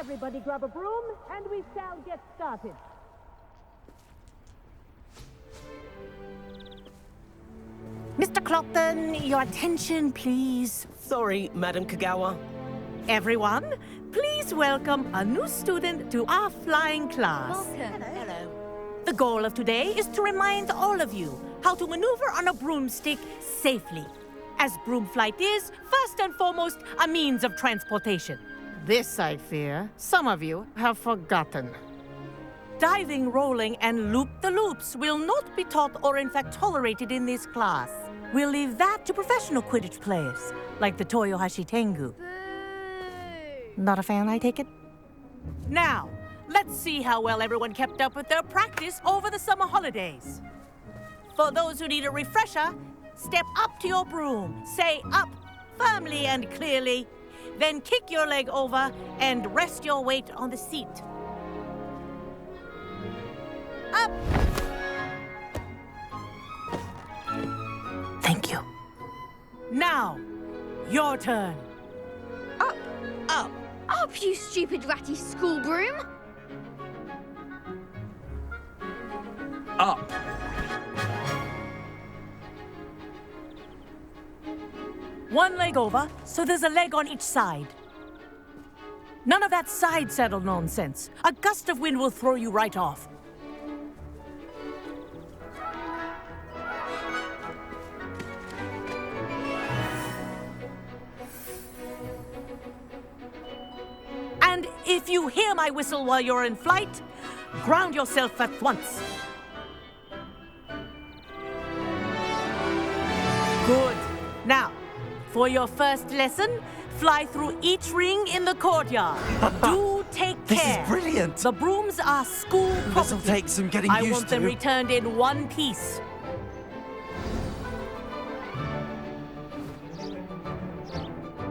Everybody grab a broom, and we shall get started. Mr. Clopton, your attention, please. Sorry, Madam Kagawa. Everyone, please welcome a new student to our flying class. Welcome. Hello. The goal of today is to remind all of you how to maneuver on a broomstick safely, as broom flight is, first and foremost, a means of transportation. This, I fear, some of you have forgotten. Diving, rolling, and loop-the-loops will not be taught or in fact tolerated in this class. We'll leave that to professional Quidditch players, like the Toyohashi Tengu. Boo! Not a fan, I take it? Now, let's see how well everyone kept up with their practice over the summer holidays. For those who need a refresher, step up to your broom, say up firmly and clearly, then kick your leg over and rest your weight on the seat. Up! Thank you. Now, your turn. Up! Up. Up, you stupid ratty school broom! Up. One leg over, so there's a leg on each side. None of that side saddle nonsense. A gust of wind will throw you right off. And if you hear my whistle while you're in flight, ground yourself at once. Good. Now, for your first lesson, fly through each ring in the courtyard. Do take care. This is brilliant. The brooms are school property. This'll take some getting I used want them to. returned in one piece.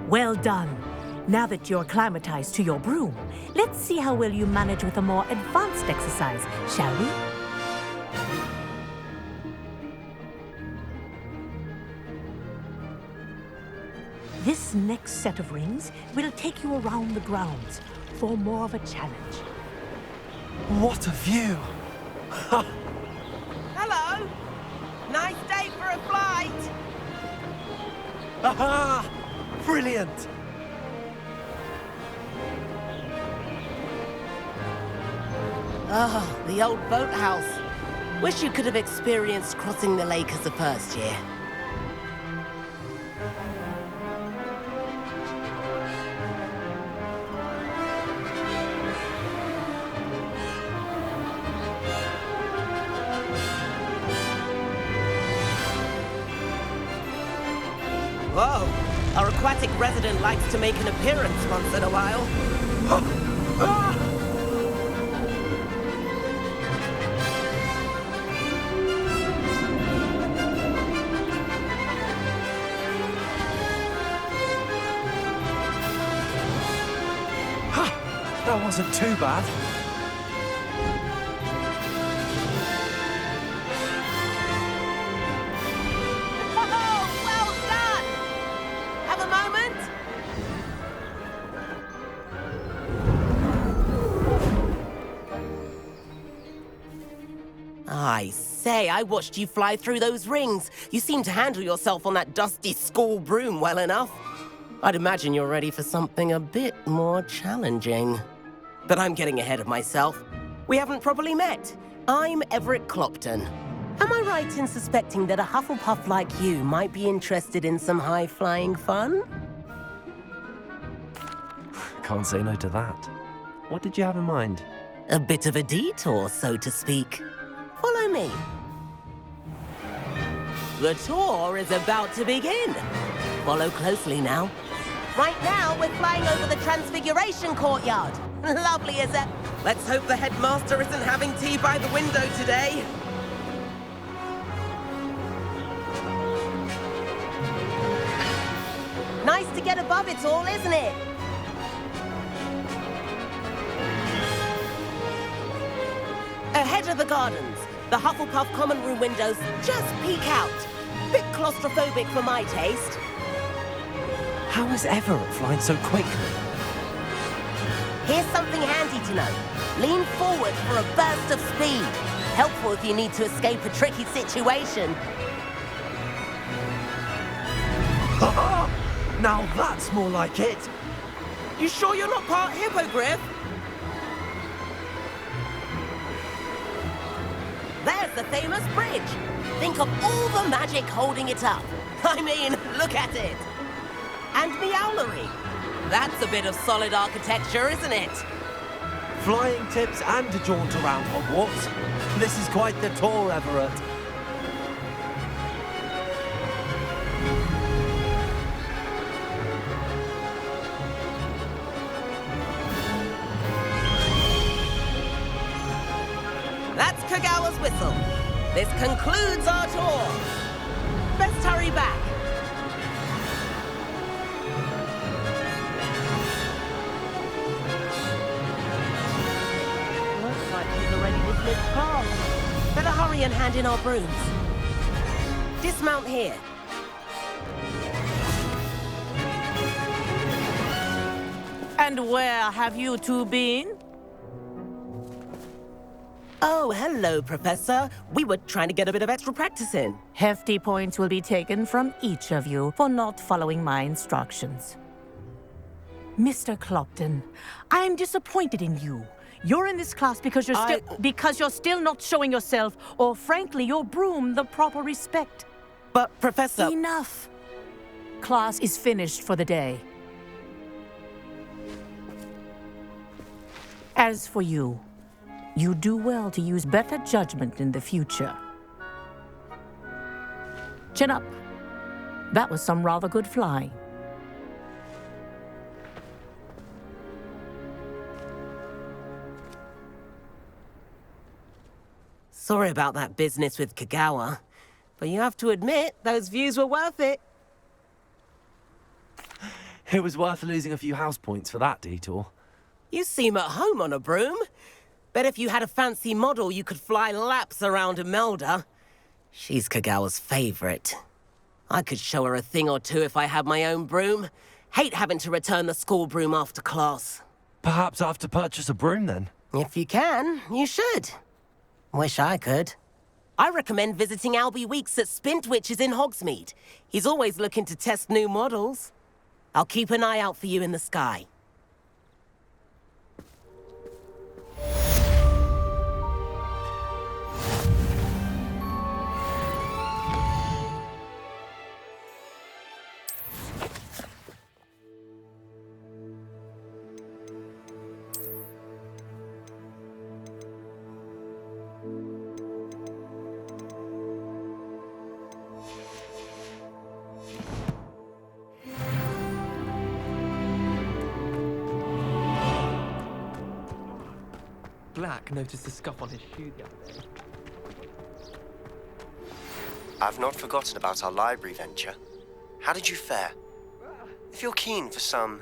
Well done. Now that you're acclimatized to your broom, let's see how well you manage with a more advanced exercise, shall we? This next set of rings will take you around the grounds for more of a challenge. What a view. Hello. Nice day for a flight. Aha! Brilliant. Oh, the old boathouse. Wish you could have experienced crossing the lake as a first year. Whoa! Our aquatic resident likes to make an appearance once in a while. That wasn't too bad. Oh, well done! Have a moment? I say, I watched you fly through those rings. You seem to handle yourself on that dusty school broom well enough. I'd imagine you're ready for something a bit more challenging. But I'm getting ahead of myself. We haven't properly met. I'm Everett Clopton. Am I right in suspecting that a Hufflepuff like you might be interested in some high-flying fun? Can't say no to that. What did you have in mind? A bit of a detour, so to speak. Follow me. The tour is about to begin. Follow closely now. Right now, we're flying over the Transfiguration Courtyard. Lovely, is it? Let's hope the headmaster isn't having tea by the window today. Nice to get above it all, isn't it? Ahead of the gardens, the Hufflepuff common room windows just peek out. Bit claustrophobic for my taste. How is Everett flying so quickly? Here's something handy to know. Lean forward for a burst of speed. Helpful if you need to escape a tricky situation. Ha-ha! Now that's more like it. You sure you're not part hippogriff? There's the famous bridge. Think of all the magic holding it up. I mean, look at it. And Meowlery. That's a bit of solid architecture, isn't it? Flying tips and a jaunt around Hogwarts. This is quite the tour, Everett. That's Kagawa's whistle. This concludes our tour. Best hurry back. Looks like he's already dismissed class. Better hurry and hand in our brooms. Dismount here. And where have you two been? Oh, hello, Professor. We were trying to get a bit of extra practice in. Hefty points will be taken from each of you for not following my instructions. Mr. Clopton, I'm disappointed in you. You're in this class because you're still not showing yourself, or frankly, your broom the proper respect. But, Professor... Enough. Class is finished for the day. As for you, you do well to use better judgment in the future. Chin up. That was some rather good flying. Sorry about that business with Kagawa, but you have to admit, those views were worth it. It was worth losing a few house points for that detour. You seem at home on a broom. Bet if you had a fancy model, you could fly laps around Imelda. She's Kagawa's favorite. I could show her a thing or two if I had my own broom. Hate having to return the school broom after class. Perhaps I have to purchase a broom then. If you can, you should. Wish I could. I recommend visiting Albie Weeks at Spintwitches in Hogsmeade. He's always looking to test new models. I'll keep an eye out for you in the sky. Black noticed a scuff on his shoe the other day. I've not forgotten about our library venture. How did you fare? If you're keen for some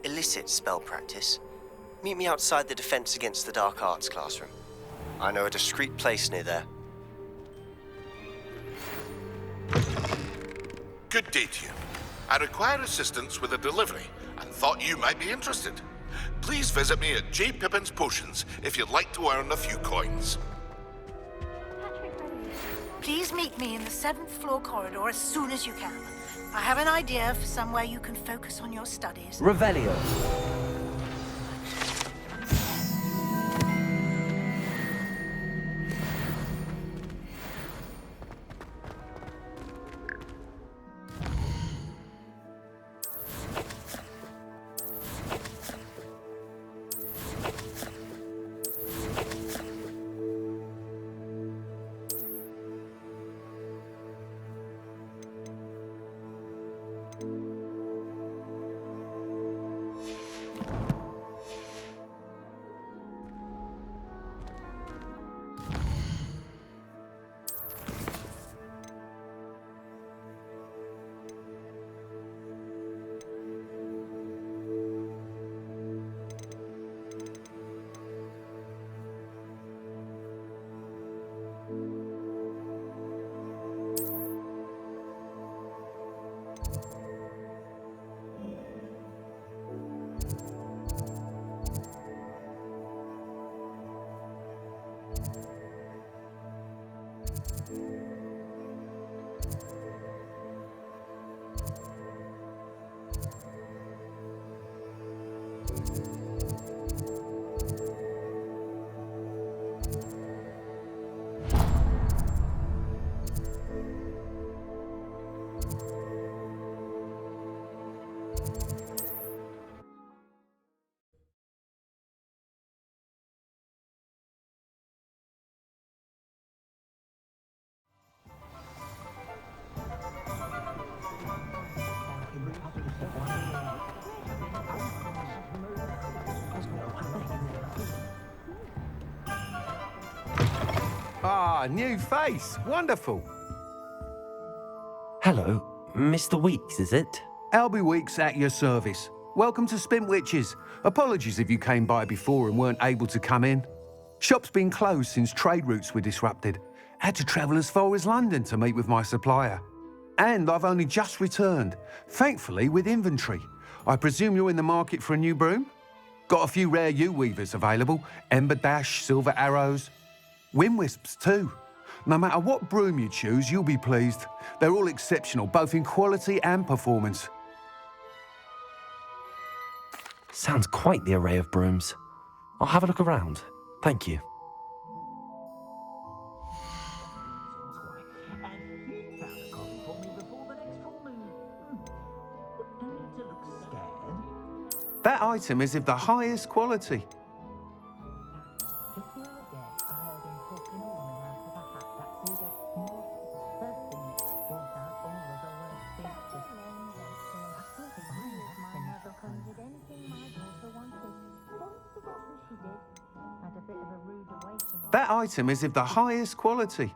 illicit spell practice, meet me outside the Defense Against the Dark Arts classroom. I know a discreet place near there. Good day to you. I require assistance with a delivery and thought you might be interested. Please visit me at J. Pippin's Potions if you'd like to earn a few coins. Please meet me in the 7th floor corridor as soon as you can. I have an idea for somewhere you can focus on your studies. Revelio. Ah, new face. Wonderful. Hello, Mr. Weeks, is it? Albie Weeks at your service. Welcome to Spintwitches. Apologies if you came by before and weren't able to come in. Shop's been closed since trade routes were disrupted. Had to travel as far as London to meet with my supplier. And I've only just returned, thankfully with inventory. I presume you're in the market for a new broom? Got a few rare U-weavers available. Ember Dash, Silver Arrows. Wind Wisps too. No matter what broom you choose, you'll be pleased. They're all exceptional, both in quality and performance. Sounds quite the array of brooms. I'll have a look around. Thank you. That item is of the highest quality. That item is of the highest quality.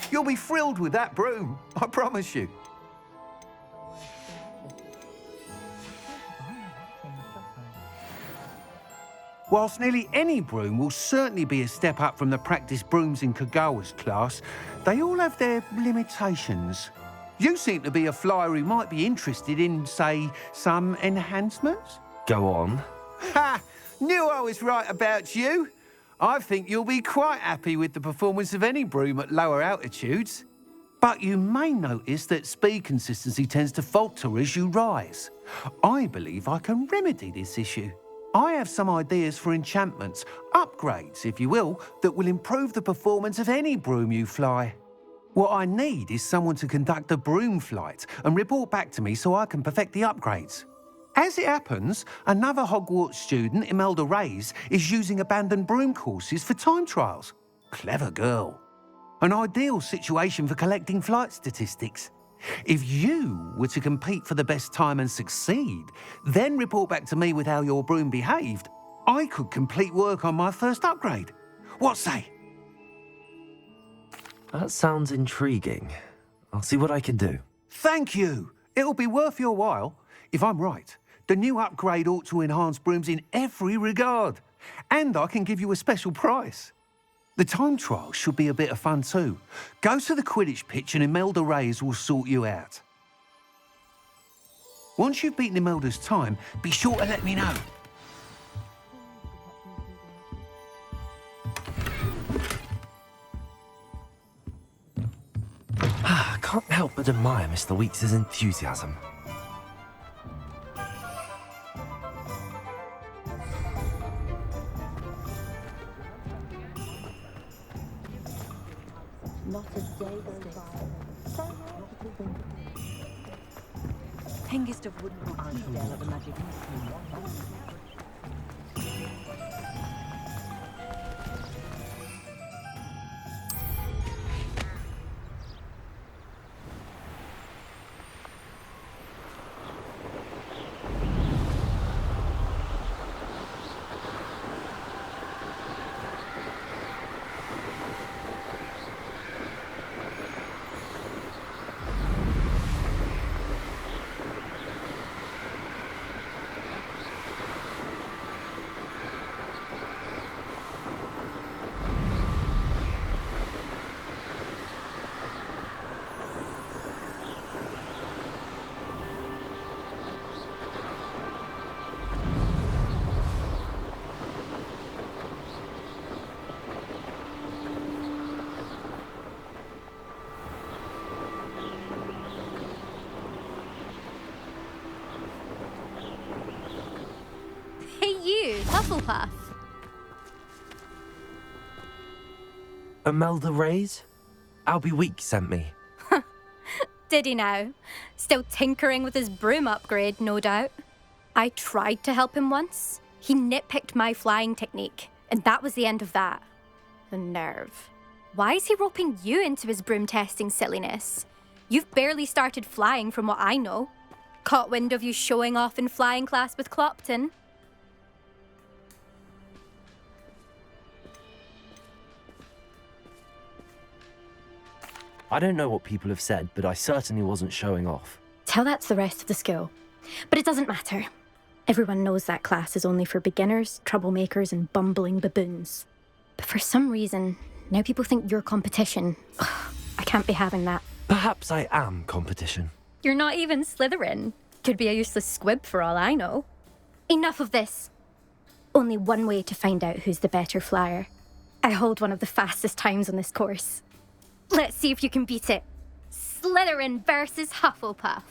You'll be thrilled with that broom, I promise you. Whilst nearly any broom will certainly be a step up from the practice brooms in Kagawa's class, they all have their limitations. You seem to be a flyer who might be interested in, say, some enhancements? Go on. Ha! Knew I was right about you. I think you'll be quite happy with the performance of any broom at lower altitudes. But you may notice that speed consistency tends to falter as you rise. I believe I can remedy this issue. I have some ideas for enchantments, upgrades, if you will, that will improve the performance of any broom you fly. What I need is someone to conduct a broom flight and report back to me so I can perfect the upgrades. As it happens, another Hogwarts student, Imelda Reyes, is using abandoned broom courses for time trials. Clever girl. An ideal situation for collecting flight statistics. If you were to compete for the best time and succeed, then report back to me with how your broom behaved, I could complete work on my first upgrade. What say? That sounds intriguing. I'll see what I can do. Thank you. It'll be worth your while. If I'm right, the new upgrade ought to enhance brooms in every regard. And I can give you a special price. The time trial should be a bit of fun too. Go to the Quidditch pitch and Imelda Reyes will sort you out. Once you've beaten Imelda's time, be sure to let me know. I can't help but admire Mr. Weeks' enthusiasm. Not a day goes by. So Hengist of Woodcroft, Eastdale of the Magic Mystery. Hufflepuff. Imelda Reyes? Albie Weeks sent me. Did he now? Still tinkering with his broom upgrade, no doubt. I tried to help him once. He nitpicked my flying technique, and that was the end of that. The nerve. Why is he roping you into his broom testing silliness? You've barely started flying from what I know. Caught wind of you showing off in flying class with Clopton. I don't know what people have said, but I certainly wasn't showing off. Tell that to the rest of the school. But it doesn't matter. Everyone knows that class is only for beginners, troublemakers, and bumbling baboons. But for some reason, now people think you're competition. Ugh, I can't be having that. Perhaps I am competition. You're not even Slytherin. Could be a useless squib for all I know. Enough of this. Only one way to find out who's the better flyer. I hold one of the fastest times on this course. Let's see if you can beat it. Slytherin versus Hufflepuff.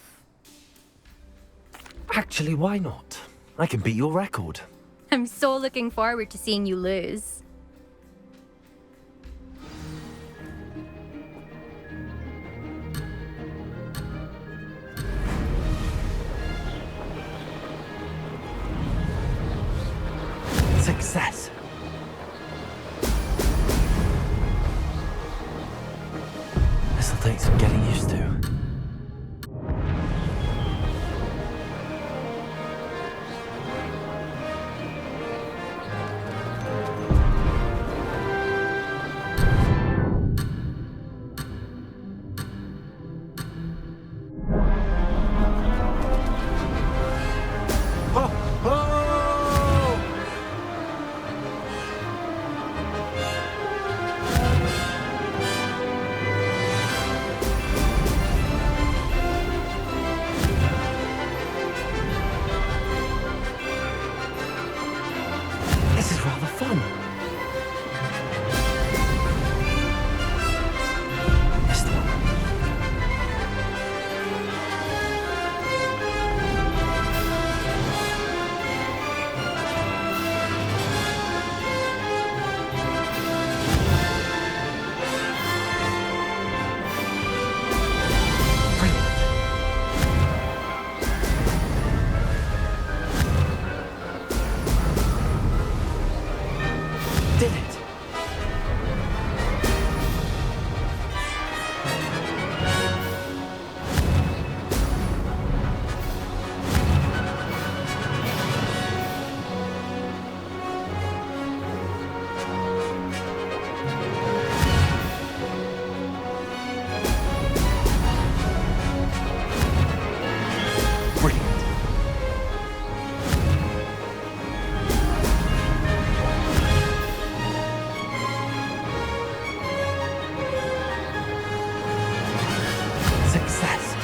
Actually, why not? I can beat your record. I'm so looking forward to seeing you lose. Success. This'll take some getting used to. This is rather fun. Missed one. Did it. Brilliant. Success.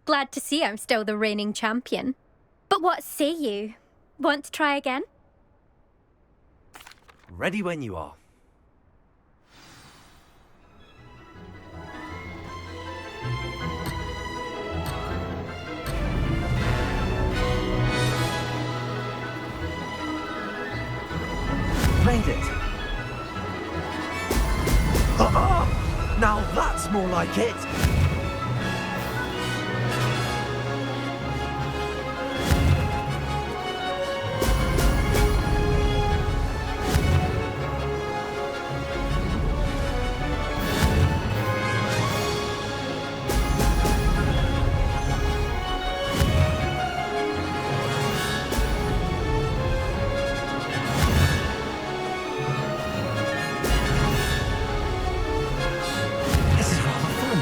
Glad to see I'm still the reigning champion. But what say you? Want to try again? Ready when you are. Made it. Now that's more like it. This is rather fun.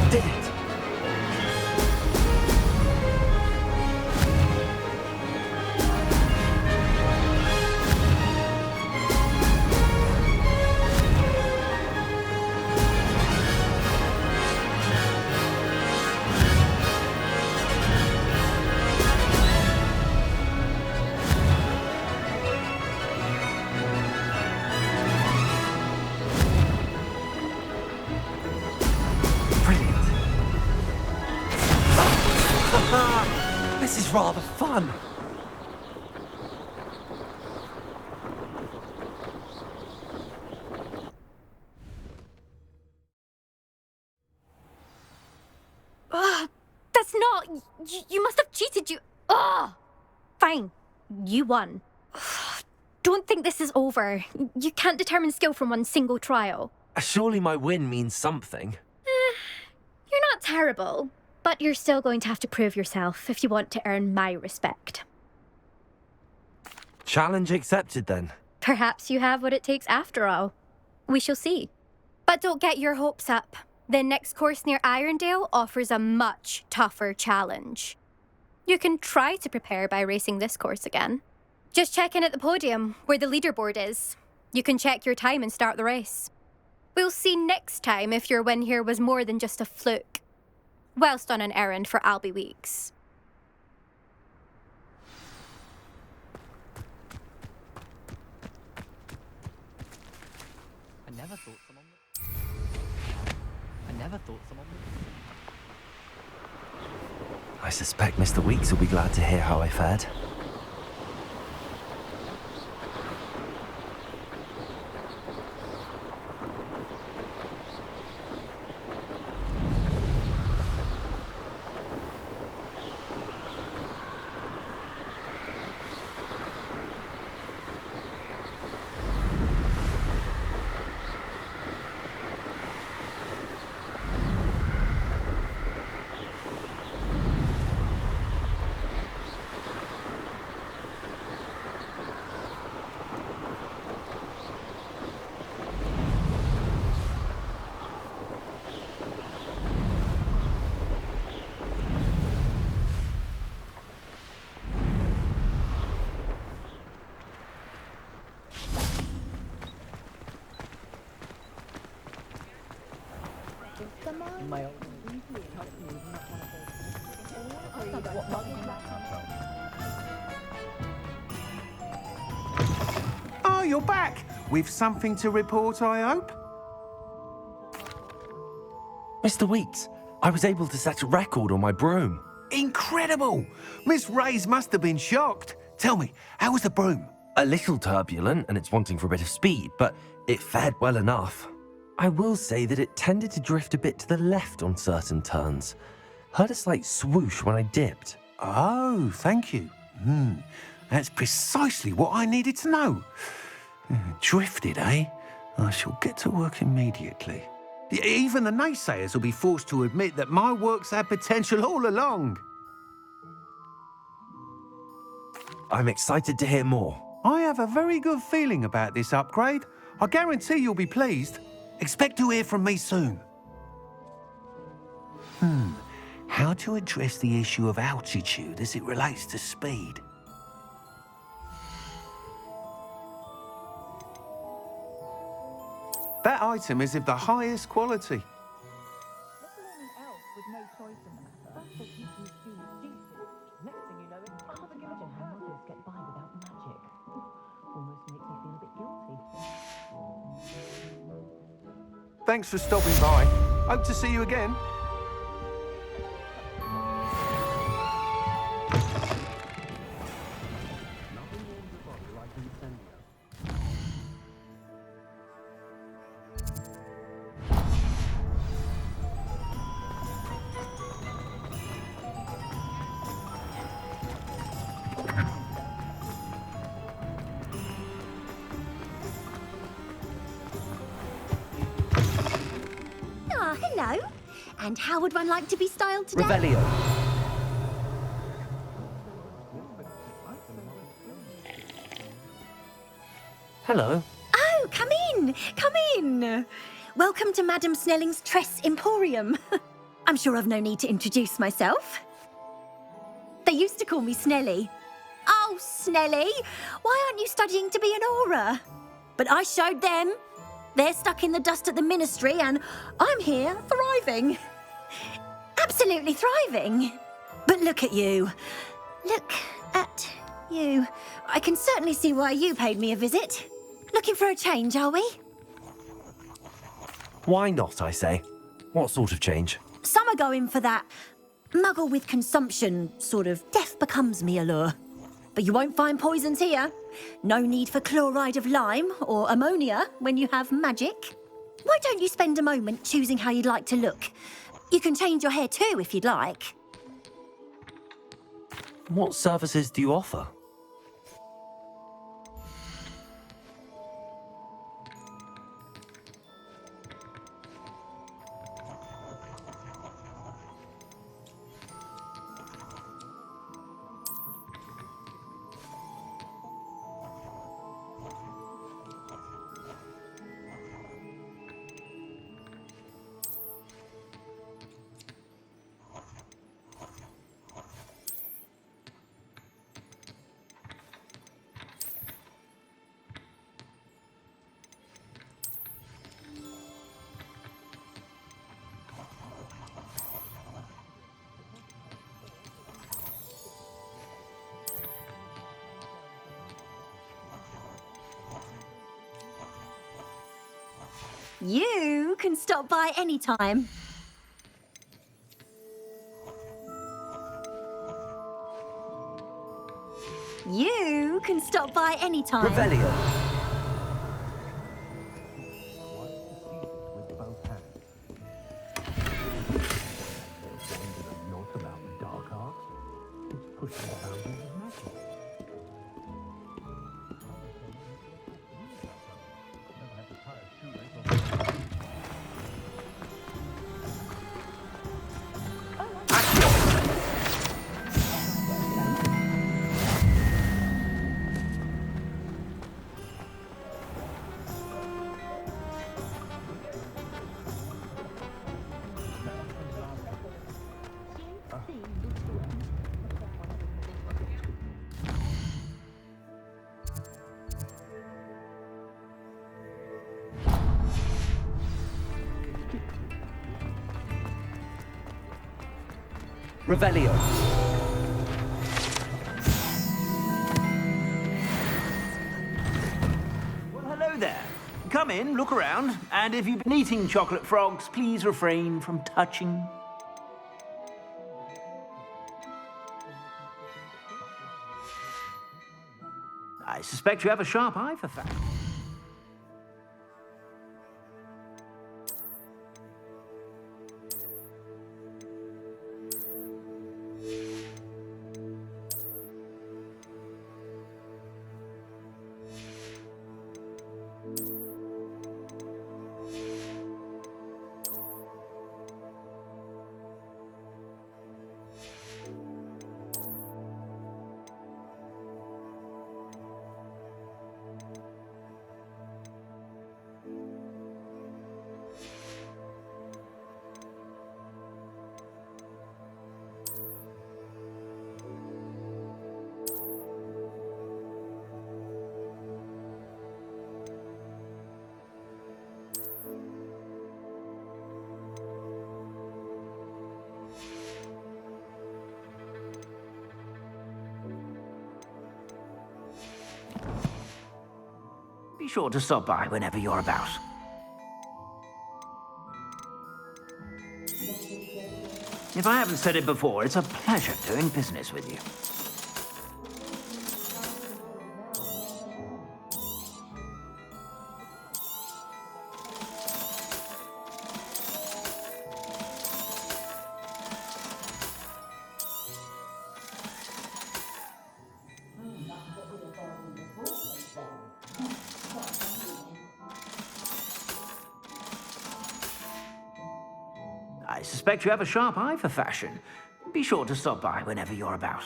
did it! This is rather fun. That's not... You must have cheated, you... Ugh! Fine. You won. Don't think this is over. You can't determine skill from one single trial. Surely my win means something. You're not terrible, but you're still going to have to prove yourself if you want to earn my respect. Challenge accepted then. Perhaps you have what it takes after all. We shall see. But don't get your hopes up. The next course near Irondale offers a much tougher challenge. You can try to prepare by racing this course again. Just check in at the podium, where the leaderboard is. You can check your time and start the race. We'll see next time if your win here was more than just a fluke. Whilst on an errand for Albie Weeks. I never thought someone would. I suspect Mr. Weeks will be glad to hear how I fared. Oh, you're back! With something to report, I hope? Mr. Weeks, I was able to set a record on my broom. Incredible! Miss Reyes must have been shocked. Tell me, how was the broom? A little turbulent and it's wanting for a bit of speed, but it fared well enough. I will say that it tended to drift a bit to the left on certain turns. Heard a slight swoosh when I dipped. Oh, thank you. That's precisely what I needed to know. Drifted, eh? I shall get to work immediately. Even the naysayers will be forced to admit that my work's had potential all along. I'm excited to hear more. I have a very good feeling about this upgrade. I guarantee you'll be pleased. Expect to hear from me soon. How to address the issue of altitude as it relates to speed? That item is of the highest quality. Thanks for stopping by. Hope to see you again. Hello. And how would one like to be styled today? Revelio. Hello. Oh, come in. Come in. Welcome to Madame Snelling's Tress Emporium. I'm sure I've no need to introduce myself. They used to call me Snelly. Oh, Snelly, why aren't you studying to be an aura? But I showed them. They're stuck in the dust at the ministry, and I'm here thriving. Absolutely thriving. But look at you. Look at you. I can certainly see why you paid me a visit. Looking for a change, are we? Why not, I say? What sort of change? Some are going for that muggle with consumption, sort of death becomes me allure. But you won't find poisons here. No need for chloride of lime or ammonia when you have magic. Why don't you spend a moment choosing how you'd like to look? You can change your hair too if you'd like. What services do you offer? You can stop by anytime. You can stop by anytime. Revelio. Revelio. Well, hello there. Come in, look around, and if you've been eating chocolate frogs, please refrain from touching. I suspect you have a sharp eye for facts. Be sure to stop by whenever you're about. If I haven't said it before, it's a pleasure doing business with you. I suspect you have a sharp eye for fashion. Be sure to stop by whenever you're about.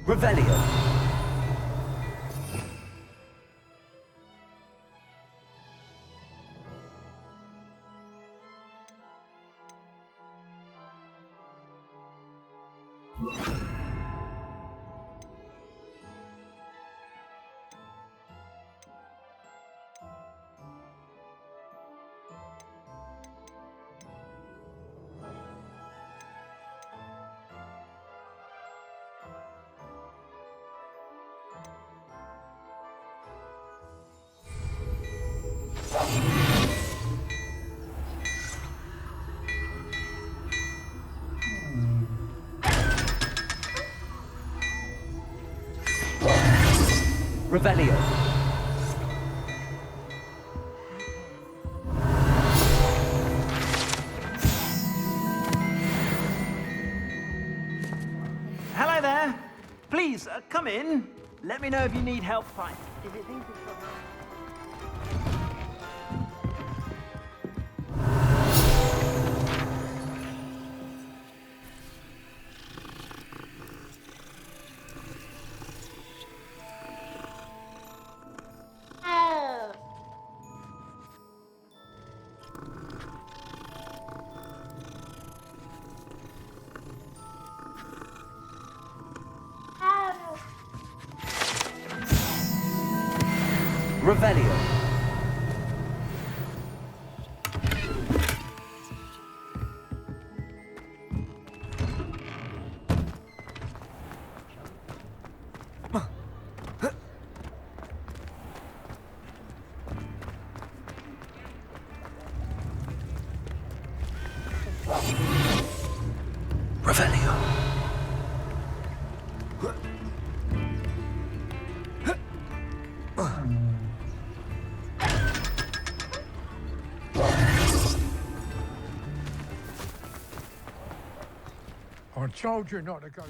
Revelio. Revelio. Hello there. Please, come in. Let me know if you need help finding. Revelio. Revelio. I told you not to go.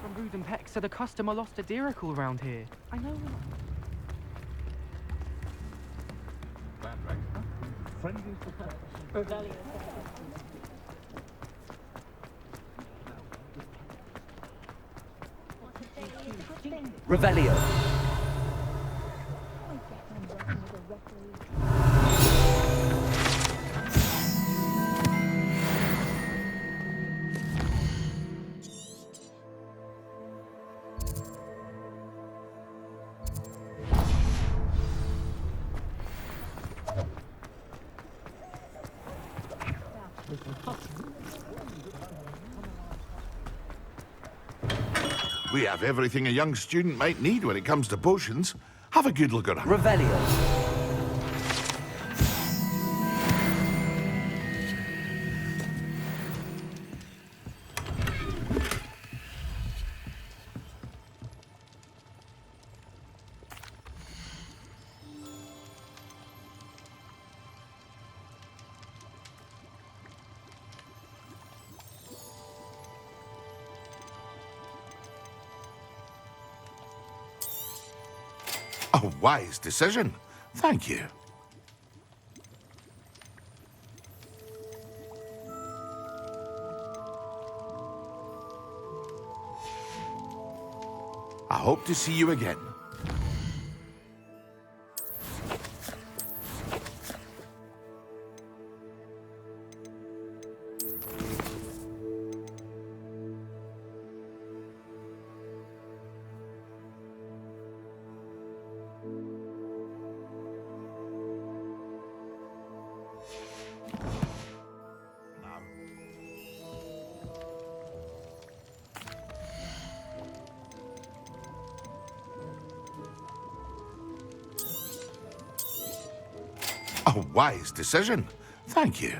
From Rude and Peck said a customer lost a diricle around here. I know. Revelio. We have everything a young student might need when it comes to potions. Have a good look around. Revelio. A wise decision. Thank you. I hope to see you again. A wise decision. Thank you.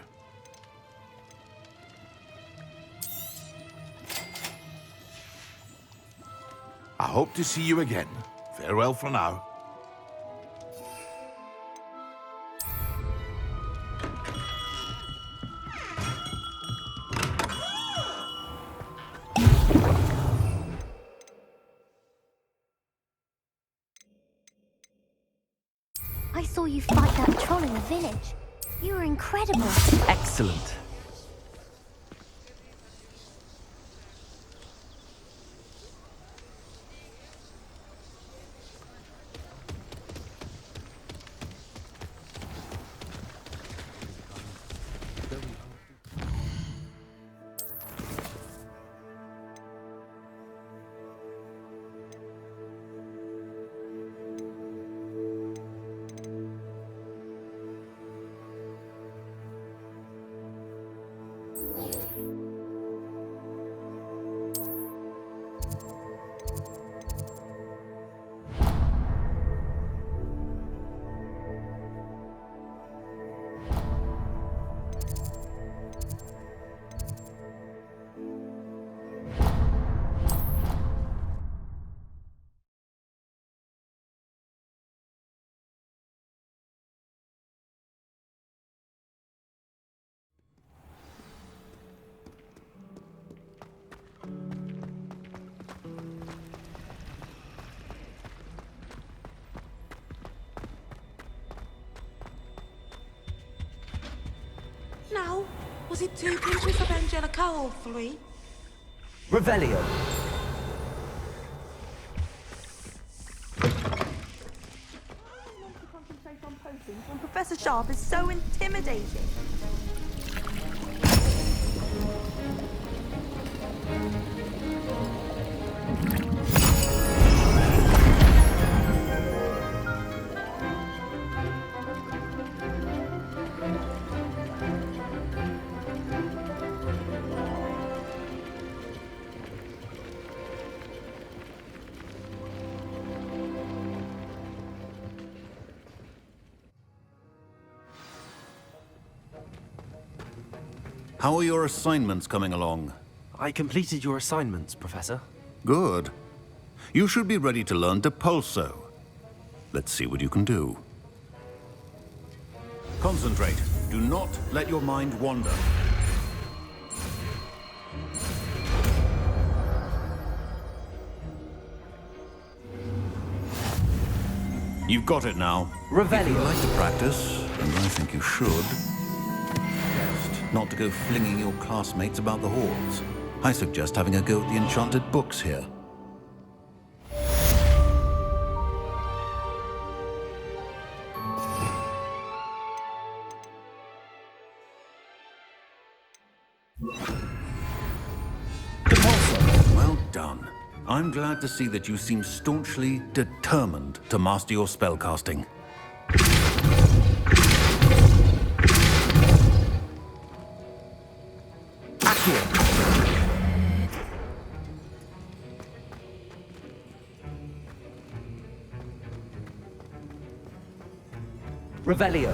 hope to see you again. Farewell for now. I saw you fight that troll in the village. You were incredible. Excellent. Now, was it 2 pinches of Angelica or 3? Revelio. Concentrate on potions when Professor Sharp is so intimidating. How are your assignments coming along? I completed your assignments, Professor. Good. You should be ready to learn Depulso. Let's see what you can do. Concentrate. Do not let your mind wander. You've got it now. Revelio. If you like to practice, and I think you should, not to go flinging your classmates about the halls. I suggest having a go at the enchanted books here. Well done. I'm glad to see that you seem staunchly determined to master your spellcasting. Revelio.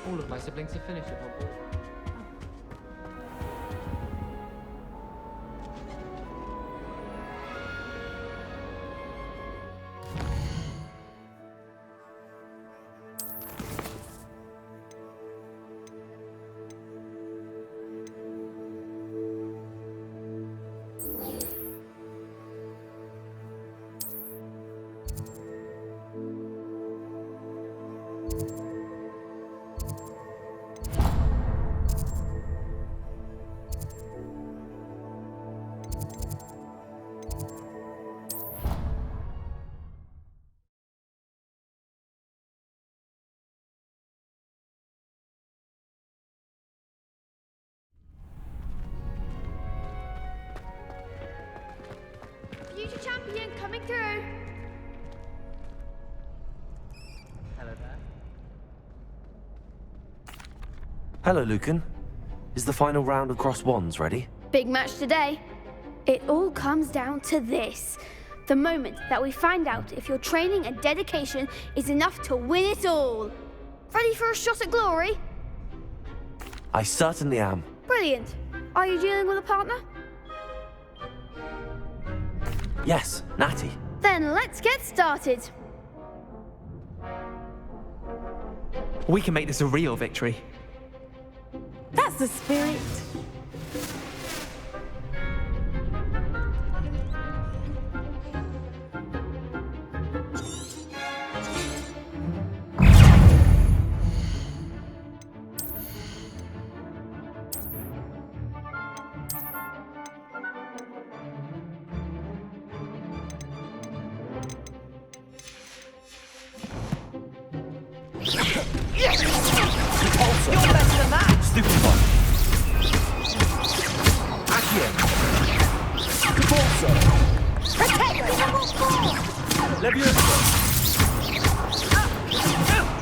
All of my siblings have finished at Hogwarts. Future champion coming through. Hello there. Hello, Lucan. Is the final round of Cross Wands ready? Big match today. It all comes down to this. The moment that we find out if your training and dedication is enough to win it all. Ready for a shot at glory? I certainly am. Brilliant. Are you dealing with a partner? Yes, Natty. Then let's get started. We can make this a real victory. That's the spirit. You're better than that! Stupid one. Accio. Capulso. Levioso.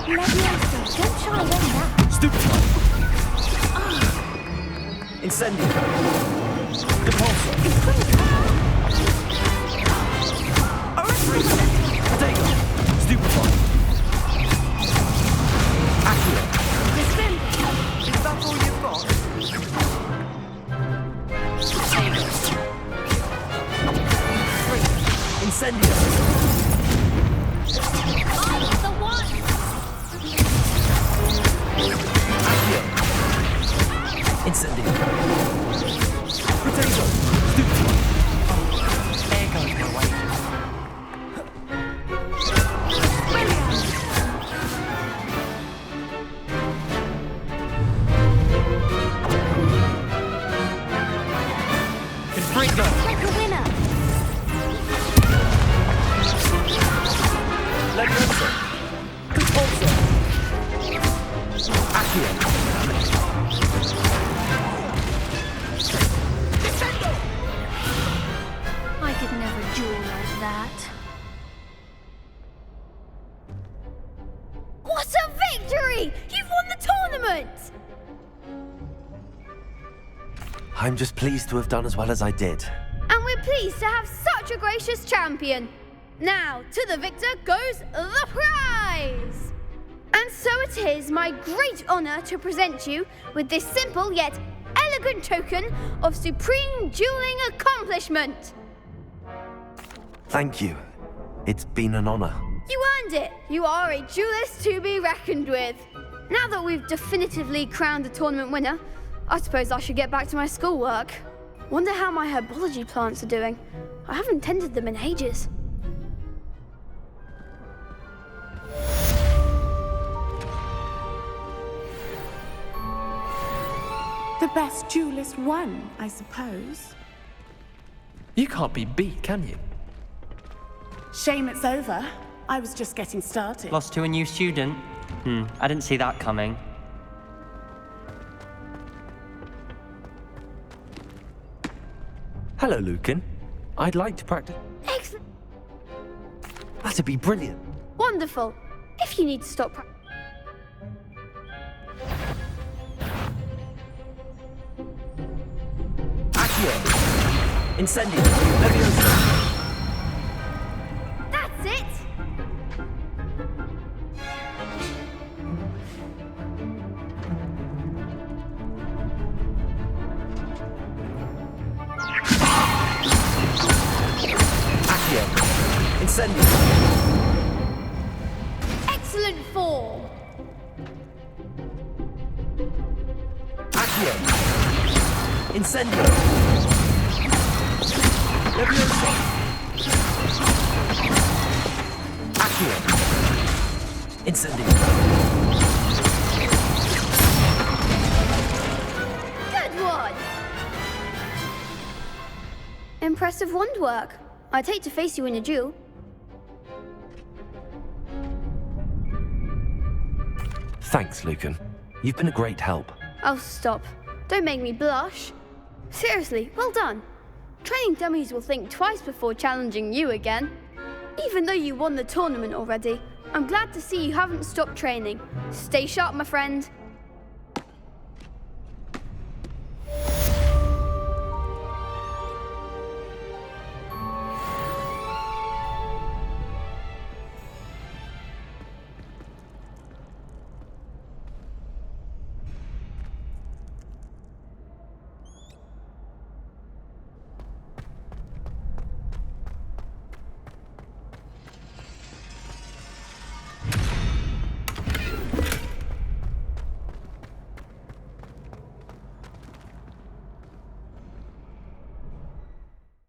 Levioso, don't try on that. Stupid one. Incendio. Capulso. Potato. Stupid one. Accio. Is that all you've got? Incendio. I'm the one. Accio. Incendio. Potato. Stupid one. There goes my way. Confringo. Like a winner. Levioso. Capulso. Accio. I could never duel like that. What a victory! You've won the tournament! I'm just pleased to have done as well as I did. And we're pleased to have such a gracious champion. Now, to the victor goes the prize! And so it is my great honor to present you with this simple yet elegant token of supreme dueling accomplishment. Thank you. It's been an honor. You earned it. You are a duelist to be reckoned with. Now that we've definitively crowned the tournament winner, I suppose I should get back to my schoolwork. Wonder how my herbology plants are doing. I haven't tended them in ages. The best duelist won, I suppose. You can't be beat, can you? Shame it's over. I was just getting started. Lost to a new student? I didn't see that coming. Hello, Lucan. I'd like to practice. Excellent. That'd be brilliant. Wonderful. If you need to stop Accio. Incendio. Levioso. That's it! Accio. Incendio. Excellent form! Accio. Incendio. Levioso. Accio. Incendio. Good one! Impressive wand work. I'd hate to face you in a duel. Thanks, Lucan. You've been a great help. Oh, stop. Don't make me blush. Seriously, well done. Training dummies will think twice before challenging you again. Even though you won the tournament already, I'm glad to see you haven't stopped training. Stay sharp, my friend.